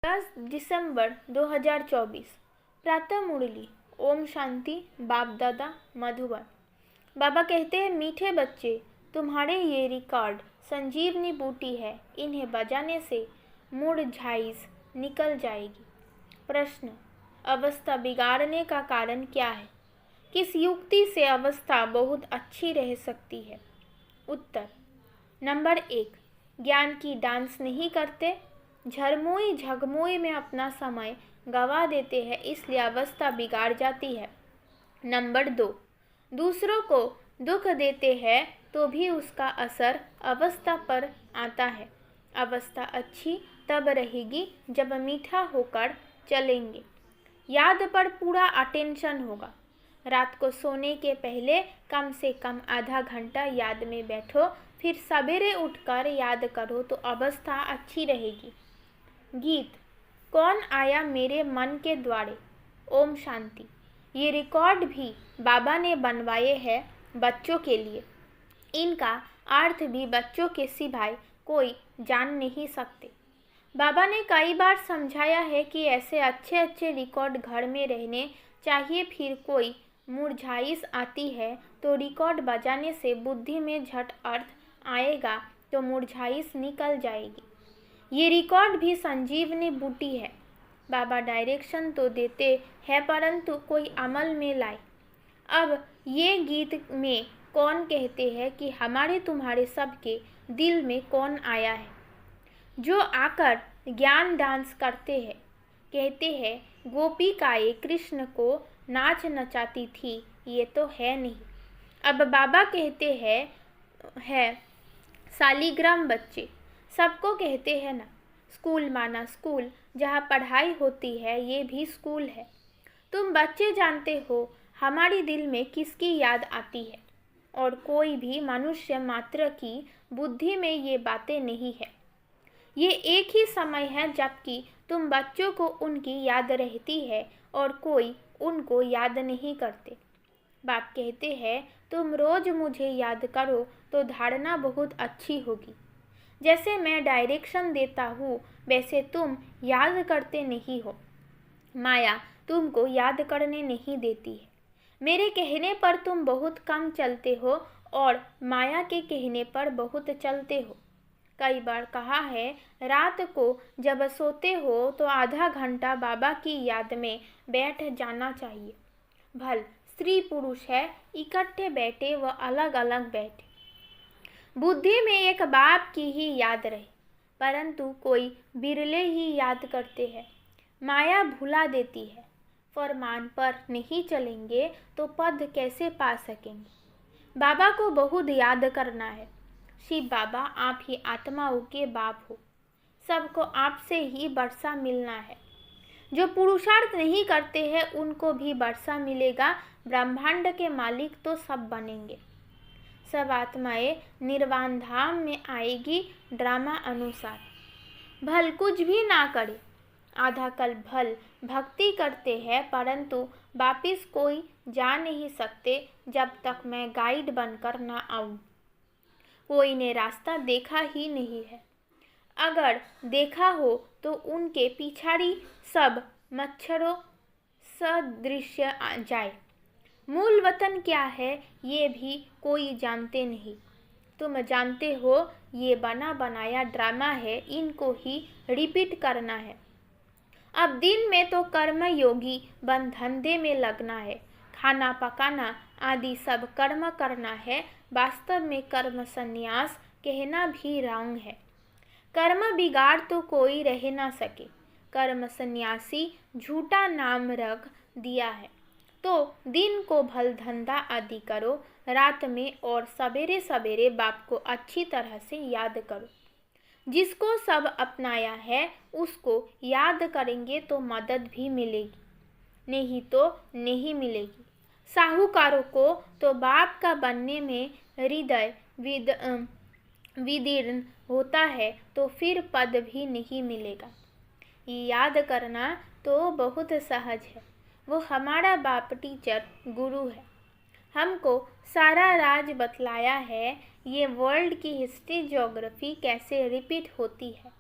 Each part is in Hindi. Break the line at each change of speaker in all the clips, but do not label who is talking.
10 दिसंबर 2024। प्रातः मुरली। ओम शांति। बाप दादा मधुबन। बाबा कहते हैं, मीठे बच्चे, तुम्हारे ये रिकॉर्ड संजीवनी बूटी है। इन्हें बजाने से मुरझाइश निकल जाएगी। प्रश्न, अवस्था बिगाड़ने का कारण क्या है? किस युक्ति से अवस्था बहुत अच्छी रह सकती है? उत्तर, नंबर 1, ज्ञान की डांस नहीं करते, झरमुई झगमुई में अपना समय गवा देते हैं, इसलिए अवस्था बिगाड़ जाती है। नंबर 2, दूसरों को दुख देते हैं तो भी उसका असर अवस्था पर आता है। अवस्था अच्छी तब रहेगी जब मीठा होकर चलेंगे। याद पर पूरा अटेंशन होगा। रात को सोने के पहले कम से कम आधा घंटा याद में बैठो, फिर सवेरे उठकर याद करो तो अवस्था अच्छी रहेगी। गीत, कौन आया मेरे मन के द्वारे। ओम शांति। ये रिकॉर्ड भी बाबा ने बनवाए हैं बच्चों के लिए। इनका अर्थ भी बच्चों के सिवाय कोई जान नहीं सकते। बाबा ने कई बार समझाया है कि ऐसे अच्छे अच्छे रिकॉर्ड घर में रहने चाहिए। फिर कोई मुरझाइश आती है तो रिकॉर्ड बजाने से बुद्धि में झट अर्थ आएगा तो मुरझाइश निकल जाएगी। ये रिकॉर्ड भी संजीवनी बूटी है। बाबा डायरेक्शन तो देते हैं परंतु कोई अमल में लाए। अब ये गीत में कौन कहते हैं कि हमारे तुम्हारे सबके दिल में कौन आया है, जो आकर ज्ञान डांस करते हैं। कहते हैं, गोपिकाएं कृष्ण को नाच नचाती थी, ये तो है नहीं। अब बाबा कहते हैं शालिग्राम बच्चे, सबको कहते हैं ना, स्कूल माना स्कूल, जहाँ पढ़ाई होती है ये भी स्कूल है। तुम बच्चे जानते हो हमारी दिल में किसकी याद आती है, और कोई भी मनुष्य मात्र की बुद्धि में ये बातें नहीं है। ये एक ही समय है जबकि तुम बच्चों को उनकी याद रहती है और कोई उनको याद नहीं करते। बाप कहते हैं, तुम रोज मुझे याद करो तो धारणा बहुत अच्छी होगी। जैसे मैं डायरेक्शन देता हूँ वैसे तुम याद करते नहीं हो। माया तुमको याद करने नहीं देती है। मेरे कहने पर तुम बहुत कम चलते हो और माया के कहने पर बहुत चलते हो। कई बार कहा है, रात को जब सोते हो तो आधा घंटा बाबा की याद में बैठ जाना चाहिए। भल स्त्री पुरुष है, इकट्ठे बैठे व अलग अलग बैठे, बुद्धि में एक बाप की ही याद रहे, परंतु कोई बिरले ही याद करते हैं। माया भुला देती है। फरमान पर नहीं चलेंगे तो पद कैसे पा सकेंगे। बाबा को बहुत याद करना है। शिव बाबा, आप ही आत्माओं के बाप हो, सबको आपसे ही वर्षा मिलना है। जो पुरुषार्थ नहीं करते हैं उनको भी वर्षा मिलेगा। ब्रह्मांड के मालिक तो सब बनेंगे। सब आत्माएं निर्वाण धाम में आएगी ड्रामा अनुसार। भल कुछ भी ना करे, आधा कल भल भक्ति करते हैं परंतु वापिस कोई जा नहीं सकते जब तक मैं गाइड बनकर ना आऊं। कोई ने रास्ता देखा ही नहीं है। अगर देखा हो तो उनके पिछाड़ी सब मच्छरों सदृश जाए। मूल वतन क्या है ये भी कोई जानते नहीं। तुम जानते हो ये बना बनाया ड्रामा है, इनको ही रिपीट करना है। अब दिन में तो कर्म योगी बन धंधे में लगना है, खाना पकाना आदि सब कर्म करना है। वास्तव में कर्म संन्यास कहना भी रॉन्ग है। कर्म बिगाड़ तो कोई रह ना सके। कर्म सन्यासी झूठा नाम रख दिया है। तो दिन को भल धंधा आदि करो, रात में और सवेरे सवेरे बाप को अच्छी तरह से याद करो। जिसको सब अपनाया है उसको याद करेंगे तो मदद भी मिलेगी, नहीं तो नहीं मिलेगी। साहूकारों को तो बाप का बनने में हृदय विदीर्ण होता है तो फिर पद भी नहीं मिलेगा। ये याद करना तो बहुत सहज है। वो हमारा बाप टीचर गुरु है। हमको सारा राज बतलाया है। ये वर्ल्ड की हिस्ट्री ज्योग्राफी कैसे रिपीट होती है।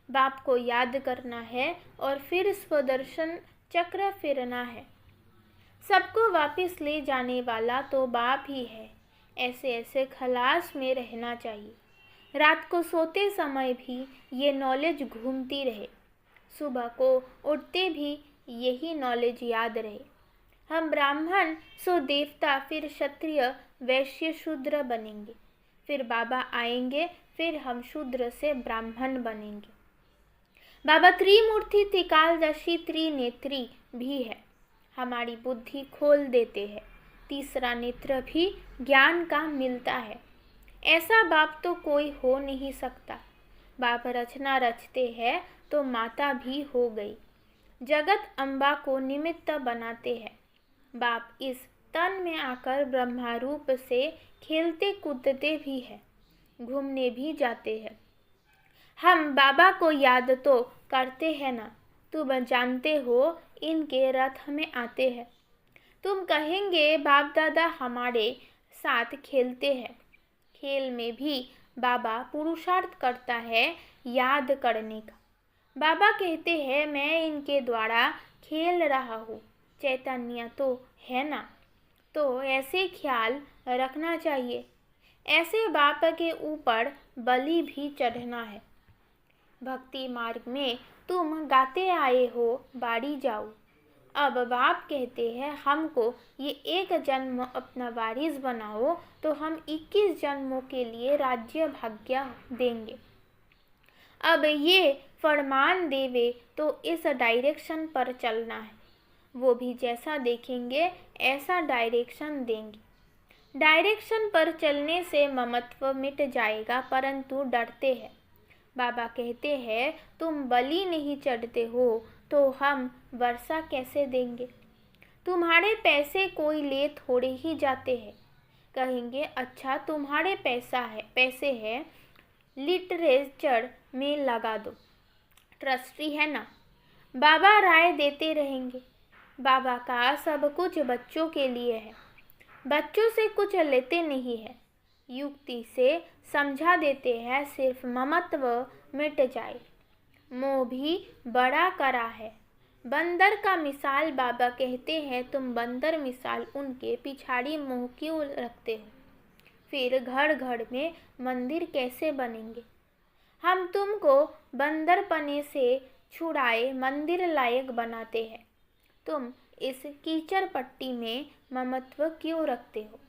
बाप को याद करना है और फिर स्वदर्शन चक्र फिरना है। सबको वापस ले जाने वाला तो बाप ही है। ऐसे ऐसे खलास में रहना चाहिए। रात को सोते समय भी ये नॉलेज घूमती रहे, सुबह को उठते भी यही नॉलेज याद रहे। हम ब्राह्मण सो देवता, फिर क्षत्रिय, वैश्य, शूद्र बनेंगे। फिर बाबा आएंगे, फिर हम शूद्र से ब्राह्मण बनेंगे। बाबा त्रिमूर्ति, त्रिकालदर्शी, त्रिनेत्री भी है। हमारी बुद्धि खोल देते हैं। तीसरा नेत्र भी ज्ञान का मिलता है। ऐसा बाप तो कोई हो नहीं सकता। बाप रचना रचते हैं तो माता भी हो गई। जगत अम्बा को निमित्त बनाते हैं। बाप इस तन में आकर ब्रह्मा रूप से खेलते कूदते भी हैं, घूमने भी जाते हैं। हम बाबा को याद तो करते हैं ना। तुम जानते हो इनके रथ में आते हैं। तुम कहेंगे बाप दादा हमारे साथ खेलते हैं। खेल में भी बाबा पुरुषार्थ करता है याद करने का। बाबा कहते हैं मैं इनके द्वारा खेल रहा हूँ। चैतन्य तो है ना, तो ऐसे ख्याल रखना चाहिए। ऐसे बाप के ऊपर बलि भी चढ़ना है। भक्ति मार्ग में तुम गाते आए हो बाड़ी जाओ। अब बाप कहते हैं हमको ये एक जन्म अपना वारिस बनाओ, तो हम 21 जन्मों के लिए राज्य भाग्य देंगे। अब ये फरमान देवे तो इस डायरेक्शन पर चलना है। वो भी जैसा देखेंगे ऐसा डायरेक्शन देंगे। डायरेक्शन पर चलने से ममत्व मिट जाएगा, परंतु डरते हैं। बाबा कहते हैं तुम बलि नहीं चढ़ते हो तो हम वर्षा कैसे देंगे। तुम्हारे पैसे कोई ले थोड़े ही जाते हैं। कहेंगे अच्छा तुम्हारे पैसे हैं, लिटरेचर में लगा दो, ट्रस्टी है ना। बाबा राय देते रहेंगे। बाबा का सब कुछ बच्चों के लिए है। बच्चों से कुछ लेते नहीं है। युक्ति से समझा देते हैं, सिर्फ ममत्व मिट जाए। मोह भी बड़ा करा है। बंदर का मिसाल बाबा कहते हैं तुम बंदर मिसाल उनके पिछाड़ी मोह क्यों रखते हो। फिर घर घर में मंदिर कैसे बनेंगे। हम तुमको बंदरपने से छुड़ाए मंदिर लायक बनाते हैं। तुम इस कीचड़ पट्टी में ममत्व क्यों रखते हो।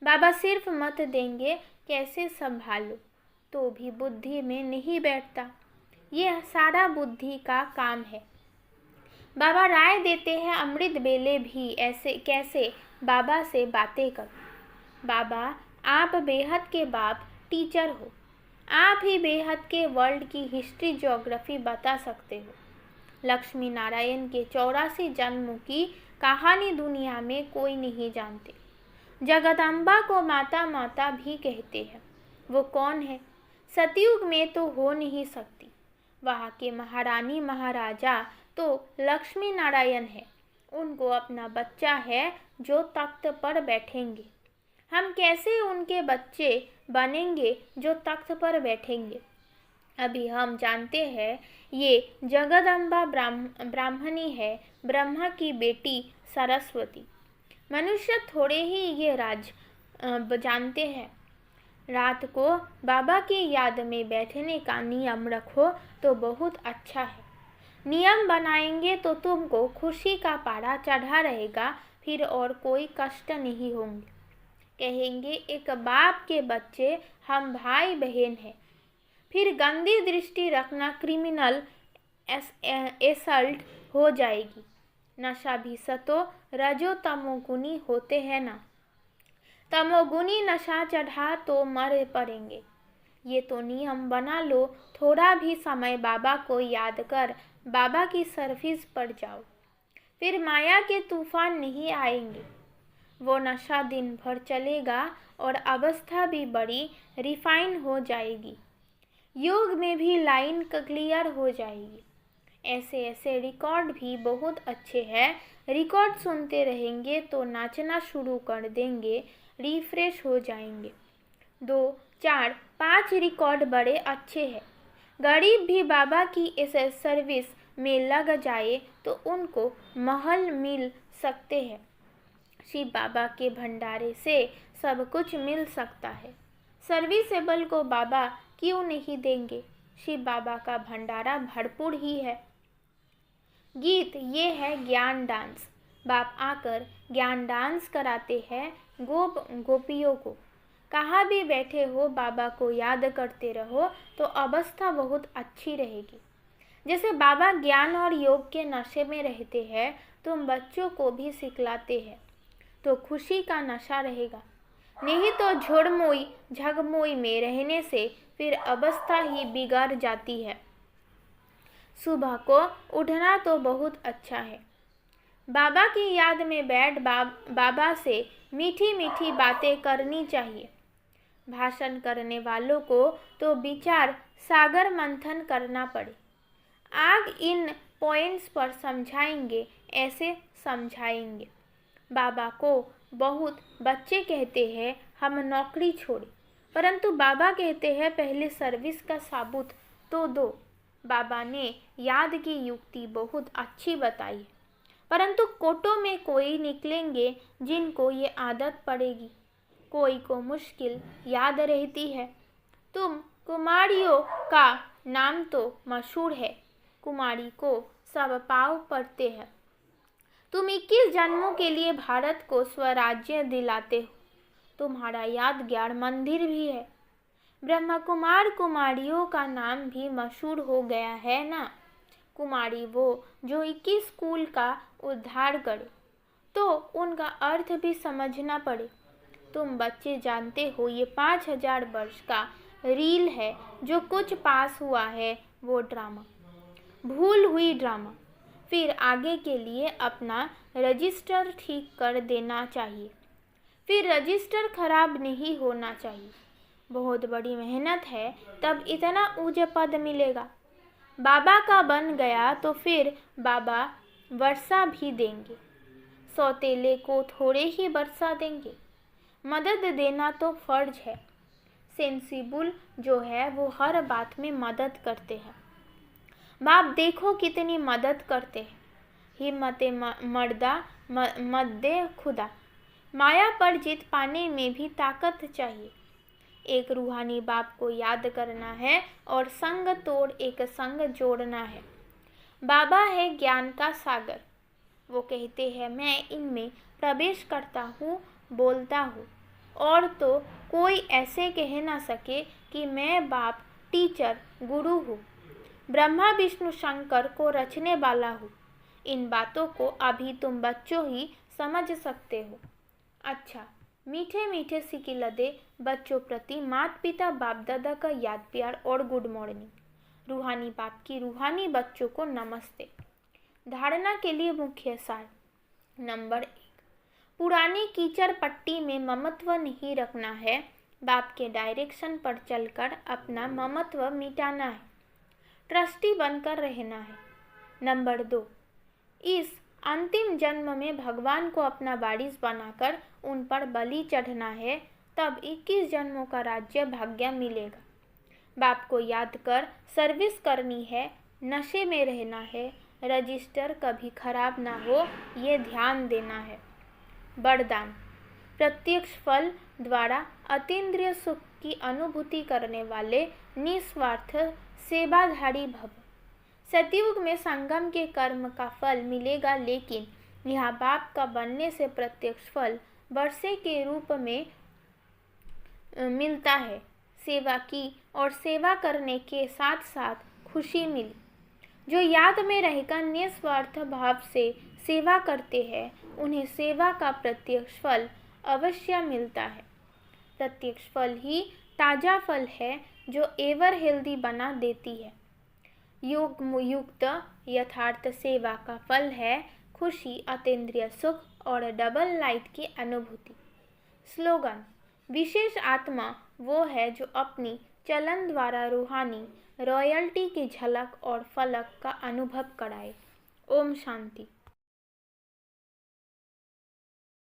बाबा सिर्फ मत देंगे कैसे संभालो, तो भी बुद्धि में नहीं बैठता। यह सारा बुद्धि का काम है। बाबा राय देते हैं अमृत बेले भी ऐसे कैसे बाबा से बातें करो। बाबा आप बेहद के बाप टीचर हो। आप ही बेहद के वर्ल्ड की हिस्ट्री ज्योग्राफी बता सकते हो। लक्ष्मी नारायण के 84 जन्मों की कहानी दुनिया में कोई नहीं जानते। जगदम्बा को माता माता भी कहते हैं। वो कौन है। सतयुग में तो हो नहीं सकती। वहाँ के महारानी महाराजा तो लक्ष्मी नारायण है। उनको अपना बच्चा है जो तख्त पर बैठेंगे। हम कैसे उनके बच्चे बनेंगे जो तख्त पर बैठेंगे। अभी हम जानते हैं ये जगदम्बा ब्राह्मणी है, ब्रह्मा की बेटी सरस्वती। मनुष्य थोड़े ही ये राज जानते हैं। रात को बाबा की याद में बैठने का नियम रखो तो बहुत अच्छा है। नियम बनाएंगे तो तुमको खुशी का पारा चढ़ा रहेगा, फिर और कोई कष्ट नहीं होंगे। कहेंगे एक बाप के बच्चे हम भाई बहन हैं। फिर गंदी दृष्टि रखना क्रिमिनल एसल्ट हो जाएगी। नशा भी सतो रजो तमोगुनी होते हैं ना। तमोगुनी नशा चढ़ा तो मर पड़ेंगे। ये तो नियम बना लो। थोड़ा भी समय बाबा को याद कर बाबा की सर्विस पर जाओ, फिर माया के तूफान नहीं आएंगे। वो नशा दिन भर चलेगा और अवस्था भी बड़ी रिफाइन हो जाएगी। योग में भी लाइन क्लियर हो जाएगी। ऐसे ऐसे रिकॉर्ड भी बहुत अच्छे हैं। रिकॉर्ड सुनते रहेंगे तो नाचना शुरू कर देंगे, रिफ्रेश हो जाएंगे। 2, 4, 5 रिकॉर्ड बड़े अच्छे हैं। गरीब भी बाबा की इस सर्विस में लग जाए तो उनको महल मिल सकते हैं। शिव बाबा के भंडारे से सब कुछ मिल सकता है। सर्विसेबल को बाबा क्यों नहीं देंगे? शिव बाबा का भंडारा भरपूर ही है। गीत ये है ज्ञान डांस। बाप आकर ज्ञान डांस कराते हैं गोप गोपियों को। कहाँ भी बैठे हो बाबा को याद करते रहो तो अवस्था बहुत अच्छी रहेगी। जैसे बाबा ज्ञान और योग के नशे में रहते हैं, तुम बच्चों को भी सिखलाते हैं तो खुशी का नशा रहेगा। नहीं तो झुड़मुई झगमुई में रहने से फिर अवस्था ही बिगड़ जाती है। सुबह को उठना तो बहुत अच्छा है। बाबा की याद में बैठ बाबा से मीठी मीठी बातें करनी चाहिए। भाषण करने वालों को तो विचार सागर मंथन करना पड़े। आग इन पॉइंट्स पर समझाएंगे, ऐसे समझाएंगे। बाबा को बहुत बच्चे कहते हैं हम नौकरी छोड़े, परंतु बाबा कहते हैं पहले सर्विस का सबूत तो दो। बाबा ने याद की युक्ति बहुत अच्छी बताई है, परंतु कोटों में कोई निकलेंगे जिनको ये आदत पड़ेगी, कोई को मुश्किल याद रहती है। तुम कुमारियों का नाम तो मशहूर है, कुमारी को सब पाँव पड़ते हैं। तुम 21 जन्मों के लिए भारत को स्वराज्य दिलाते हो। तुम्हारा यादगार मंदिर भी है। ब्रह्मा कुमार कुमारियों का नाम भी मशहूर हो गया है ना। कुमारी वो जो 21 कुल का उद्धार करे, तो उनका अर्थ भी समझना पड़े। तुम बच्चे जानते हो ये 5000 वर्ष का रील है। जो कुछ पास हुआ है वो ड्रामा, भूल हुई ड्रामा। फिर आगे के लिए अपना रजिस्टर ठीक कर देना चाहिए। फिर रजिस्टर खराब नहीं होना चाहिए। बहुत बड़ी मेहनत है तब इतना ऊंचा पद मिलेगा। बाबा का बन गया तो फिर बाबा वर्षा भी देंगे। सौतेले को थोड़े ही वर्षा देंगे। मदद देना तो फर्ज है। सेंसिबल जो है वो हर बात में मदद करते हैं। बाप देखो कितनी मदद करते हैं। हिम्मते मर्दा मद्दे खुदा। माया पर जीत पाने में भी ताकत चाहिए। एक रूहानी बाप को याद करना है और संग तोड़ एक संग जोड़ना है। बाबा है ज्ञान का सागर। वो कहते हैं मैं इनमें प्रवेश करता हूँ, बोलता हूँ, और तो कोई ऐसे कह ना सके कि मैं बाप टीचर गुरु हूँ, ब्रह्मा विष्णु शंकर को रचने वाला हूँ। इन बातों को अभी तुम बच्चों ही समझ सकते हो। अच्छा, मीठे मीठे सिकिलदे बच्चों प्रति माता पिता बाप दादा का याद प्यार और गुड मॉर्निंग। रूहानी बाप की रूहानी बच्चों को नमस्ते। धारणा के लिए मुख्य सार। नंबर 1, पुरानी कीचड़ पट्टी में ममत्व नहीं रखना है। बाप के डायरेक्शन पर चलकर अपना ममत्व मिटाना है। ट्रस्टी बनकर रहना है। नंबर 2, इस अंतिम जन्म में भगवान को अपना वारिस बनाकर उन पर बलि चढ़ना है, तब 21 जन्मों का राज्य भाग्य मिलेगा। बाप को याद कर सर्विस करनी है, नशे में रहना है, रजिस्टर कभी खराब ना हो ये ध्यान देना है। वरदान, प्रत्यक्ष फल द्वारा अतीन्द्रिय सुख की अनुभूति करने वाले निस्वार्थ सेवाधारी भव। सतयुग में संगम के कर्म का फल मिलेगा, लेकिन यहाँ बाप का बनने से प्रत्यक्ष फल वर्षे के रूप में मिलता है। सेवा की और सेवा करने के साथ साथ खुशी मिली। जो याद में रहकर निस्वार्थ भाव से सेवा करते हैं उन्हें सेवा का प्रत्यक्ष फल अवश्य मिलता है। प्रत्यक्ष फल ही ताज़ा फल है जो एवर हेल्दी बना देती है। योग युक्त यथार्थ सेवा का फल है खुशी, अतीन्द्रिय सुख और डबल लाइट की अनुभूति। स्लोगन, विशेष आत्मा वो है जो अपनी चलन द्वारा रूहानी रॉयल्टी की झलक और फलक का अनुभव कराए। ओम शांति।